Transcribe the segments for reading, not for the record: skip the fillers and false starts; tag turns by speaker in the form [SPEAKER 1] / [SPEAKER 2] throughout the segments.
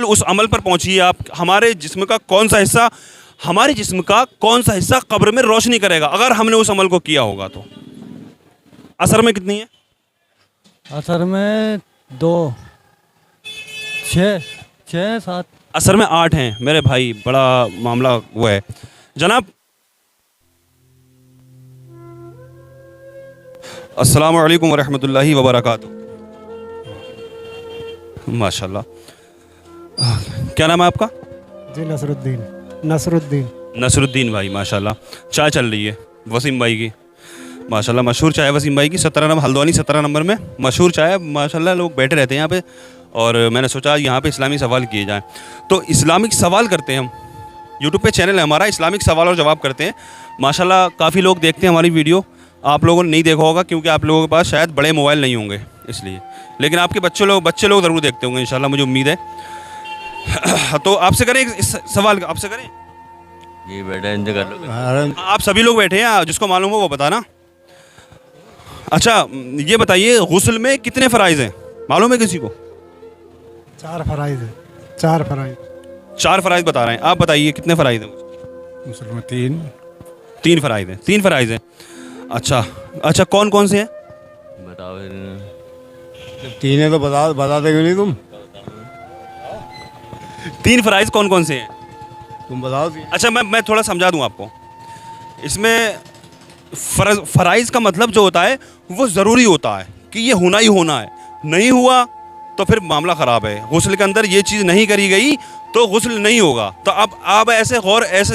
[SPEAKER 1] उस अमल पर पहुंचिए आप। हमारे जिस्म का कौन सा हिस्सा कब्र में रोशनी करेगा अगर हमने उस अमल को किया होगा तो। असर में कितनी है?
[SPEAKER 2] असर में 2 6 6 7।
[SPEAKER 1] असर में 8 हैं मेरे भाई, बड़ा मामला वो है जनाब। अस्सलामु अलैकुम वरहमतुल्लाहि वबरकातुहू। माशाल्लाह। क्या नाम है आपका?
[SPEAKER 3] जी नसरुद्दीन।
[SPEAKER 1] नसरुद्दीन भाई माशाल्लाह। चाय चल रही है वसीम भाई की, माशाल्लाह मशहूर चाय वसीम भाई की। 17 नंबर हल्द्वानी 17 नंबर में मशहूर चाय माशाल्लाह। लोग बैठे रहते हैं यहाँ पे और मैंने सोचा यहाँ पे इस्लामी सवाल किए जाएँ, तो इस्लामिक सवाल करते हैं हम। यूट्यूब पे चैनल है हमारा, इस्लामिक सवाल और जवाब करते हैं माशाल्लाह। काफ़ी लोग देखते हैं हमारी वीडियो, आप लोगों ने नहीं देखा होगा क्योंकि आप लोगों के पास शायद बड़े मोबाइल नहीं होंगे इसलिए, लेकिन आपके बच्चे लोग ज़रूर देखते होंगे इंशाल्लाह, मुझे उम्मीद है। तो आपसे करें इस सवाल आपसे करें।
[SPEAKER 4] ये बैठे इनसे कर लो।
[SPEAKER 1] आप सभी लोग बैठे हैं, जिसको मालूम हो वो बताना। अच्छा ये बताइए, गुस्ल में कितने फ़राइज़ हैं, मालूम है किसी को?
[SPEAKER 3] 4 फ़राइज़ है। 4 फ़राइज़।
[SPEAKER 1] 4 फ़राइज़ बता रहे हैं, आप बताइए कितने फ़राइज़ हैं?
[SPEAKER 3] गुस्ल में 3
[SPEAKER 1] फ़राइज़ हैं। 3 फ़राइज़ हैं। अच्छा कौन कौन से हैं?
[SPEAKER 4] बताओ।
[SPEAKER 3] 3 है तो बता देंगे नहीं तुम?
[SPEAKER 1] 3 फ़राइज़ कौन कौन से हैं
[SPEAKER 3] तुम बताओ।
[SPEAKER 1] अच्छा मैं थोड़ा समझा दूं आपको। इसमें फ़राइज़ का मतलब जो होता है वो ज़रूरी होता है कि ये होना ही होना है, नहीं हुआ तो फिर मामला ख़राब है। गुस्ल के अंदर ये चीज़ नहीं करी गई तो गुस्ल नहीं होगा। तो अब आप ऐसे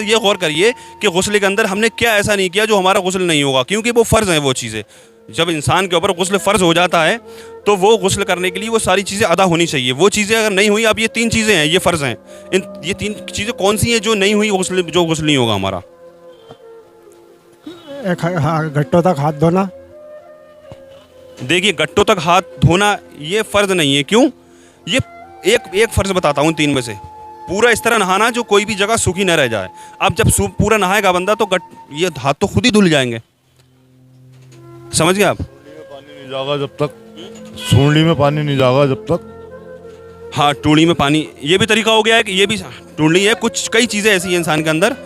[SPEAKER 1] ये गौर करिए कि गुस्ल के अंदर हमने क्या ऐसा नहीं किया जो हमारा गुस्ल नहीं होगा, क्योंकि वो फ़र्ज़ हैं वो चीज़ें। जब इंसान के ऊपर गुस्ल फ़र्ज़ हो जाता है तो वो गुस्ल करने के लिए वो सारी चीज़ें अदा होनी चाहिए। वो चीज़ें अगर नहीं हुई, अब ये 3 चीज़ें हैं, ये फ़र्ज़ हैं, ये 3 चीज़ें कौन सी हैं जो नहीं हुई, जो गुस्ल नहीं होगा हमारा?
[SPEAKER 3] घट्टों तक हाथ धोना।
[SPEAKER 1] देखिए गट्टों तक हाथ धोना ये फ़र्ज़ नहीं है। क्यों? ये एक फ़र्ज़ बताता हूँ 3 में से। पूरा इस तरह नहाना जो कोई भी जगह सूखी न रह जाए। अब जब पूरा नहाएगा बंदा तो ये हाथ तो खुद ही धुल जाएंगे, समझ गए आप?
[SPEAKER 5] पानी नहीं जागा जब तक, सूंडी में पानी नहीं जागा जब तक।
[SPEAKER 1] हाँ, टूड़ी में पानी, ये भी तरीका हो गया है कि ये भी टूड़ी है। कई चीज़ें ऐसी हैं इंसान के अंदर,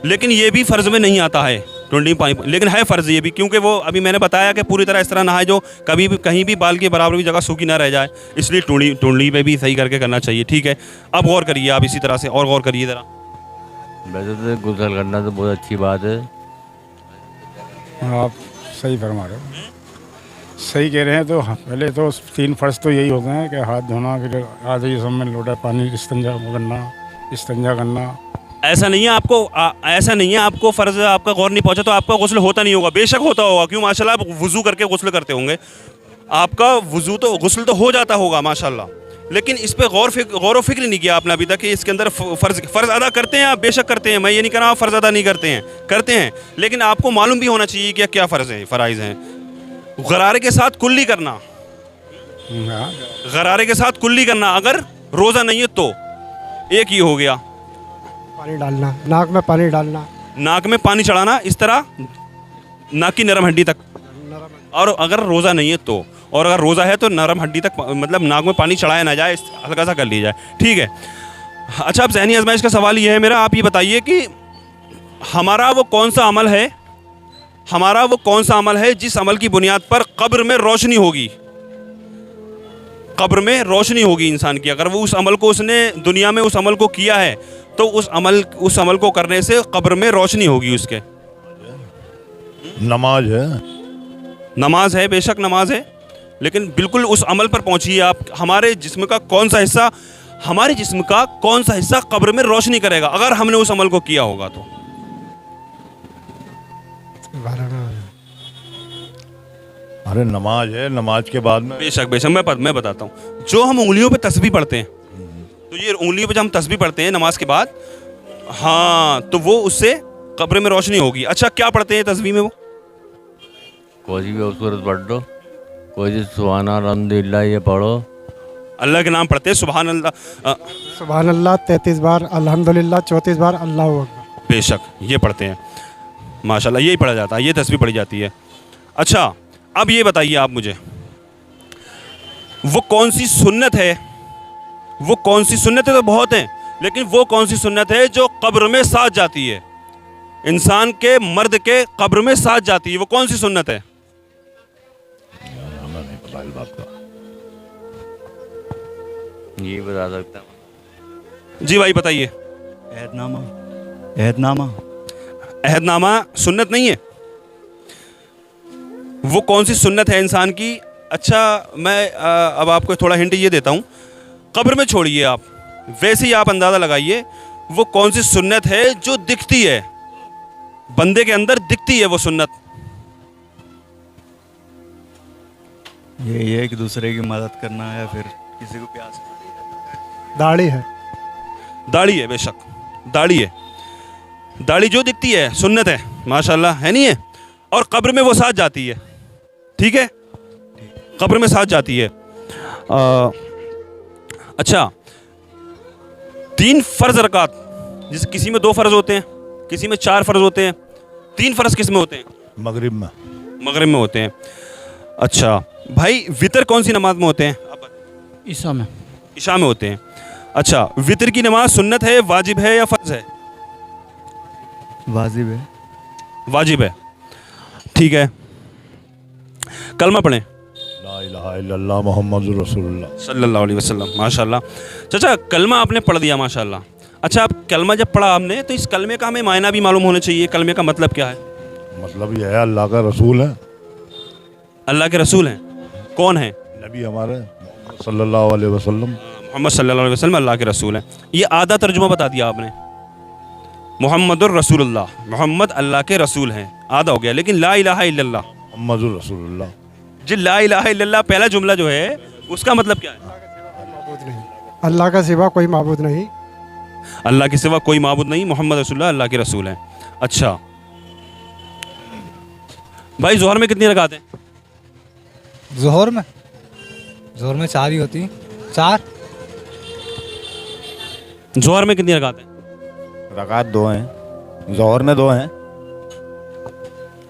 [SPEAKER 1] लेकिन ये भी फ़र्ज़ में नहीं आता है टूंडी में पानी, लेकिन है फ़र्ज़ ये भी, क्योंकि वो अभी मैंने बताया कि पूरी तरह इस तरह नहाए जो कभी भी कहीं भी बाल के बराबर भी जगह सूखी ना रह जाए, इसलिए टूंडी पे भी सही करके करना चाहिए। ठीक है, अब गौर करिए आप इसी तरह से और गौर करिए ज़रा।
[SPEAKER 4] वैसे तो गुस्ल करना तो बहुत अच्छी बात है।
[SPEAKER 6] आप सही फरमा रहे हो, सही कह रहे हैं। तो पहले तो 3 फ़र्ज़ तो यही होते हैं कि हाथ धोना, फिर आधे जिस्म में लोटा पानी इस्तिंजा करना।
[SPEAKER 1] ऐसा नहीं है आपको फ़र्ज़ आपका गौर नहीं पहुंचा तो आपका गुस्ल होता नहीं होगा, बेशक होता होगा। क्यों? माशाल्लाह आप वज़ू करके गुस्ल करते होंगे, आपका गुस्ल तो हो जाता होगा माशाल्लाह, लेकिन इस पर गौर व फिक्र नहीं किया आपने अभी तक कि इसके अंदर फ़र्ज़ अदा करते हैं आप, बेशक करते हैं। मैं ये नहीं कह रहा आप फ़र्ज़ अदा नहीं करते हैं, करते हैं, लेकिन आपको मालूम भी होना चाहिए कि क्या फ़राइज़ हैं। गरारे के साथ कुल्ली करना, गरारे के साथ कुल्ली करना अगर रोज़ा नहीं है तो एक ही हो गया।
[SPEAKER 3] पानी डालना, नाक में पानी डालना,
[SPEAKER 1] नाक में पानी चढ़ाना इस तरह नाक की नरम हड्डी तक, और अगर रोज़ा नहीं है तो, और अगर रोज़ा है तो नरम हड्डी तक, मतलब नाक में पानी चढ़ाया ना जाए, हल्का सा कर लिया जाए। ठीक है। अच्छा, अब ज़हनी आजमाइश का सवाल ये है मेरा, आप ये बताइए कि हमारा वो कौन सा अमल है जिस अमल की बुनियाद पर कब्र में रोशनी होगी इंसान की। अगर वो उस अमल को उसने दुनिया में उस अमल को किया है तो उस अमल को करने से कब्र में रोशनी होगी उसके। नमाज है, बेशक नमाज है, लेकिन बिल्कुल उस अमल पर पहुंचिए आप। हमारे जिस्म का कौन सा हिस्सा कब्र में रोशनी करेगा अगर हमने उस अमल को किया होगा तो?
[SPEAKER 5] अरे नमाज है, नमाज के बाद में
[SPEAKER 1] बेशक मैं बताता हूँ। जो हम उंगलियों पे तस्बीह पढ़ते हैं, तो ये उंगलियों पे जब हम तस्बीह पढ़ते हैं नमाज के बाद, हाँ, तो वो उससे कब्र में रोशनी होगी। अच्छा, क्या पढ़ते हैं तस्बीह में? वो
[SPEAKER 4] कोई भी सूरत पढ़ लो, कोई सुभान अल्हम्दुलिल्लाह ये पढ़ो,
[SPEAKER 1] अल्लाह के नाम पढ़ते हैं। सुभान
[SPEAKER 3] अल्लाह 33 बार, अल्हम्दुलिल्लाह 34 बार, अल्लाहु अकबर।
[SPEAKER 1] बेशक ये पढ़ते हैं माशाल्लाह, यही पढ़ा जाता है, ये तस्बीह पढ़ी जाती है। अच्छा, अब ये बताइए आप मुझे, वो कौन सी सुन्नत है वो कौन सी सुन्नतें तो बहुत हैं, लेकिन वो कौन सी सुन्नत है जो कब्र में साथ जाती है, इंसान के मर्द के कब्र में साथ जाती है, वो कौन सी सुन्नत है?
[SPEAKER 5] हमें नहीं पता इस बात का।
[SPEAKER 4] ये बता सकता हूँ।
[SPEAKER 1] जी भाई बताइए।
[SPEAKER 2] अहदनामा। अहदनामा।
[SPEAKER 1] अहदनामा सुन्नत नहीं है। वो कौन सी सुन्नत है इंसान की? अच्छा मैं अब आपको थोड़ा हिंट ये देता हूँ, कब्र में छोड़िए आप, वैसे ही आप अंदाज़ा लगाइए वो कौन सी सुन्नत है जो दिखती है, बंदे के अंदर दिखती है वो सुन्नत।
[SPEAKER 2] ये एक दूसरे की मदद करना या फिर किसी को प्यास।
[SPEAKER 3] दाढ़ी है।
[SPEAKER 1] दाढ़ी है, बेशक दाढ़ी है। दाढ़ी जो दिखती है सुन्नत है, माशाल्लाह, है नहीं है? और कब्र में वो साथ जाती है, ठीक है, कब्र में साथ जाती है। अच्छा, 3 फ़र्ज रकात, जैसे किसी में 2 फ़र्ज होते हैं, किसी में 4 फ़र्ज होते हैं, 3 फ़र्ज किस में होते हैं?
[SPEAKER 5] मगरिब में।
[SPEAKER 1] मगरिब में होते हैं। अच्छा भाई, वितर कौन सी नमाज में होते हैं?
[SPEAKER 2] ईसा में।
[SPEAKER 1] इशा में होते हैं। अच्छा, वितर की नमाज सुन्नत है, वाजिब है या फ़र्ज है?
[SPEAKER 2] वाजिब है।
[SPEAKER 1] वाजिब है, ठीक है। कलमा पढ़ें।
[SPEAKER 5] ला इलाहा इल्लल्लाह मुहम्मदुर रसूलुल्लाह
[SPEAKER 1] सल्लल्लाहु अलैहि वसल्लम, माशाल्लाह। चाचा कलमा आपने पढ़ दिया, माशाल्लाह। अच्छा, अब कलमा जब पढ़ा आपने तो इस कलमे का हमें मायना भी मालूम होना चाहिए, कलमे का मतलब क्या है?
[SPEAKER 5] मतलब यह है अल्लाह का रसूल है,
[SPEAKER 1] अल्लाह के रसूल हैं। कौन है?
[SPEAKER 5] नबी हमारे मोहम्मद सल्लल्लाहु अलैहि वसल्लम।
[SPEAKER 1] मोहम्मद सल्लल्लाहु अलैहि वसल्लम अल्लाह के रसूल हैं। ये आधा तर्जुमा बता दिया आपने, मोहम्मदुर रसूलुल्लाह, मोहम्मद अल्लाह के रसूल हैं, आधा हो गया। लेकिन ला इलाहा इल्लल्लाह,
[SPEAKER 5] मोहम्मदुर रसूलुल्लाह,
[SPEAKER 1] जी ला इलाहा इल्लल्लाह पहला जुमला जो है उसका मतलब क्या है?
[SPEAKER 3] माबूद नहीं, अल्लाह का सिवा कोई माबूद नहीं।
[SPEAKER 1] अल्लाह के सिवा कोई माबूद नहीं, मोहम्मद रसूलुल्लाह अल्लाह के रसूल हैं। अच्छा भाई, जोहर में कितनी रकात हैं?
[SPEAKER 7] जोहर में 4 ही होती, 4।
[SPEAKER 1] जोहर में कितनी रकात हैं?
[SPEAKER 5] रकात 2 हैं, जोहर में 2 हैं।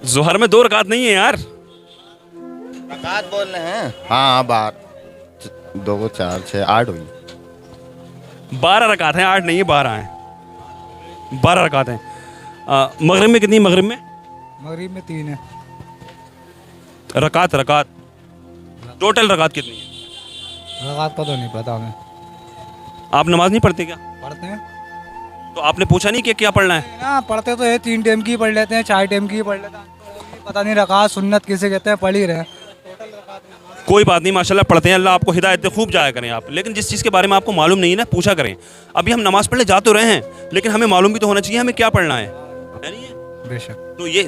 [SPEAKER 1] जोहर में 2 रकात नहीं है यार।
[SPEAKER 8] रकात बोल रहे हैं। हाँ 12 2 को 4 6 8 हुई।
[SPEAKER 1] 12 रकात हैं, 8 नहीं है, 12 हैं, 12 रकात हैं। मगरिब में कितनी? मगरिब में
[SPEAKER 7] मगरिब में 3 है।
[SPEAKER 1] रकात टोटल रकात कितनी है?
[SPEAKER 7] रकात का तो नहीं पता हमें।
[SPEAKER 1] आप नमाज नहीं पढ़ते क्या?
[SPEAKER 7] पढ़ते हैं
[SPEAKER 1] तो आपने पूछा नहीं कि क्या पढ़ना है?
[SPEAKER 7] ना, पढ़ते तो है, 3 टाइम की पढ़ लेते हैं, 4 टाइम की पढ़ लेते हैं, पता नहीं रकात सुन्नत किसे कहते हैं, पढ़ ही रहे।
[SPEAKER 1] कोई बात नहीं, माशाल्लाह पढ़ते हैं, अल्लाह आपको हिदायत दे, खूब जाया करें आप। लेकिन जिस चीज़ के बारे में आपको मालूम नहीं है ना, पूछा करें। अभी हम नमाज पढ़ने जा तो रहे हैं, लेकिन हमें मालूम भी तो होना चाहिए हमें क्या पढ़ना है नहीं है?
[SPEAKER 7] बेशक।
[SPEAKER 1] तो ये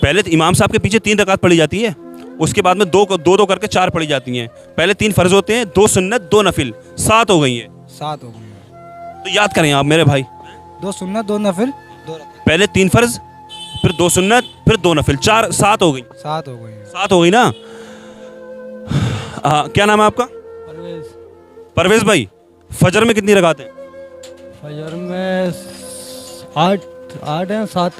[SPEAKER 1] पहले तो इमाम साहब के पीछे 3 रकात पढ़ी जाती है, उसके बाद में 2 करके 4 पढ़ी जाती हैं। पहले 3 फ़र्ज होते हैं, 2 सुन्नत 2 नफिल, 7 हो गई हैं।
[SPEAKER 7] 7 हो गई।
[SPEAKER 1] तो याद करें आप मेरे भाई,
[SPEAKER 7] 2 सुन्नत 2 नफिल 2 रकात।
[SPEAKER 1] पहले 3 फ़र्ज, फिर 2 सुन्नत, फिर 2 नफिल, 4 7 हो गई।
[SPEAKER 7] 7 हो गई।
[SPEAKER 1] 7 हो गई ना? क्या नाम है आपका?
[SPEAKER 2] परवेज।
[SPEAKER 1] परवेज भाई, फजर में कितनी रकात हैं?
[SPEAKER 2] फजर में 8 हैं, 7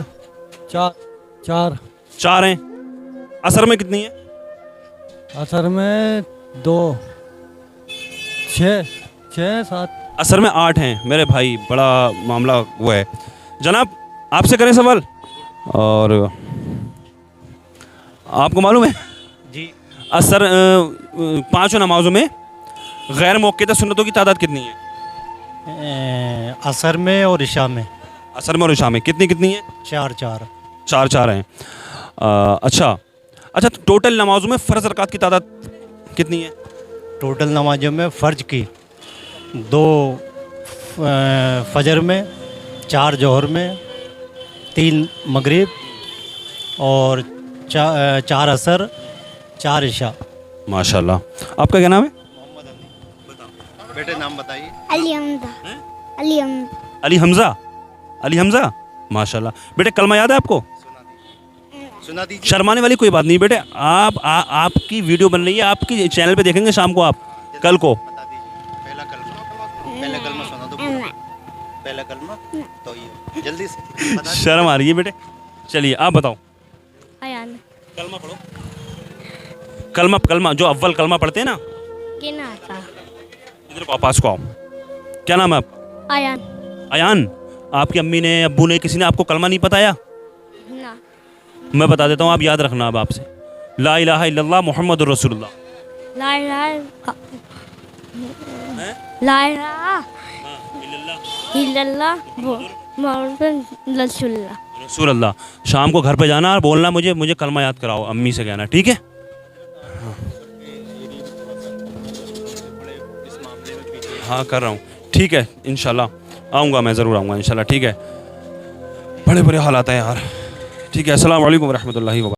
[SPEAKER 2] 4
[SPEAKER 1] 4 हैं। असर में कितनी है?
[SPEAKER 2] असर में 2 6 7।
[SPEAKER 1] असर में 8 हैं मेरे भाई, बड़ा मामला वो है। जनाब आपसे करें सवाल, और आपको मालूम है
[SPEAKER 9] जी,
[SPEAKER 1] असर 5 नमाजों में गैर मौक़िता सुन्नतों की तादाद कितनी है?
[SPEAKER 9] असर में और इशा में
[SPEAKER 1] असर में और इशा में कितनी कितनी है?
[SPEAKER 9] 4
[SPEAKER 1] हैं। अच्छा, तो टोटल नमाजों में फ़र्ज रकात की तादाद कितनी है?
[SPEAKER 9] टोटल नमाजों में फ़र्ज की 2 फजर में, 4 जोहर में, 3 मगरिब और 4 असर, 4 इशा।
[SPEAKER 1] माशाल्लाह। आपका क्या नाम है?
[SPEAKER 8] बेटे नाम बताइए।
[SPEAKER 10] अली हमजा।
[SPEAKER 1] अली हमज़ा। अली हमज़ा, माशाल्लाह। बेटे कलमा याद है आपको?
[SPEAKER 8] सुना दीजिए।
[SPEAKER 1] शर्माने वाली कोई बात नहीं बेटे, आपकी वीडियो बन रही है, आपकी चैनल पे देखेंगे शाम को, आप कल को।
[SPEAKER 8] बता दीजिए पहला कलमा सुना दो पूरा। पहला कलमा तो ये जल्दी से बता दीजिए।
[SPEAKER 1] शर्म आ रही है बेटे, चलिए आप बताओ।
[SPEAKER 10] अयान
[SPEAKER 1] कलमा पढ़ो। कलमा जो अव्वल कलमा पढ़ते हैं ना,
[SPEAKER 10] के ना आता।
[SPEAKER 1] इधर को पास को आओ। क्या नाम है आपका?
[SPEAKER 10] आयान।
[SPEAKER 1] अयान। आपकी अम्मी ने, अब्बू ने, किसी ने आपको कलमा नहीं बताया?
[SPEAKER 10] ना।
[SPEAKER 1] मैं बता देता हूँ, आप याद रखना अब आपसे। ला इलाहा इल्लल्लाह मुहम्मदुर रसूलुल्लाह।
[SPEAKER 10] ला इलाहा ला इलाहा इल्लल्लाह मुहम्मदुर रसूलुल्लाह।
[SPEAKER 1] रसूलुल्लाह। शाम को घर पे जाना और बोलना मुझे कलमा याद कराओ, अम्मी से कहना, ठीक है? हाँ कर रहा हूँ, ठीक है, इंशाल्लाह आऊँगा, मैं ज़रूर आऊँगा इंशाल्लाह, ठीक है। बड़े बुरे हालात हैं यार, ठीक है। अस्सलाम वालेकुम रहमतुल्लाहि व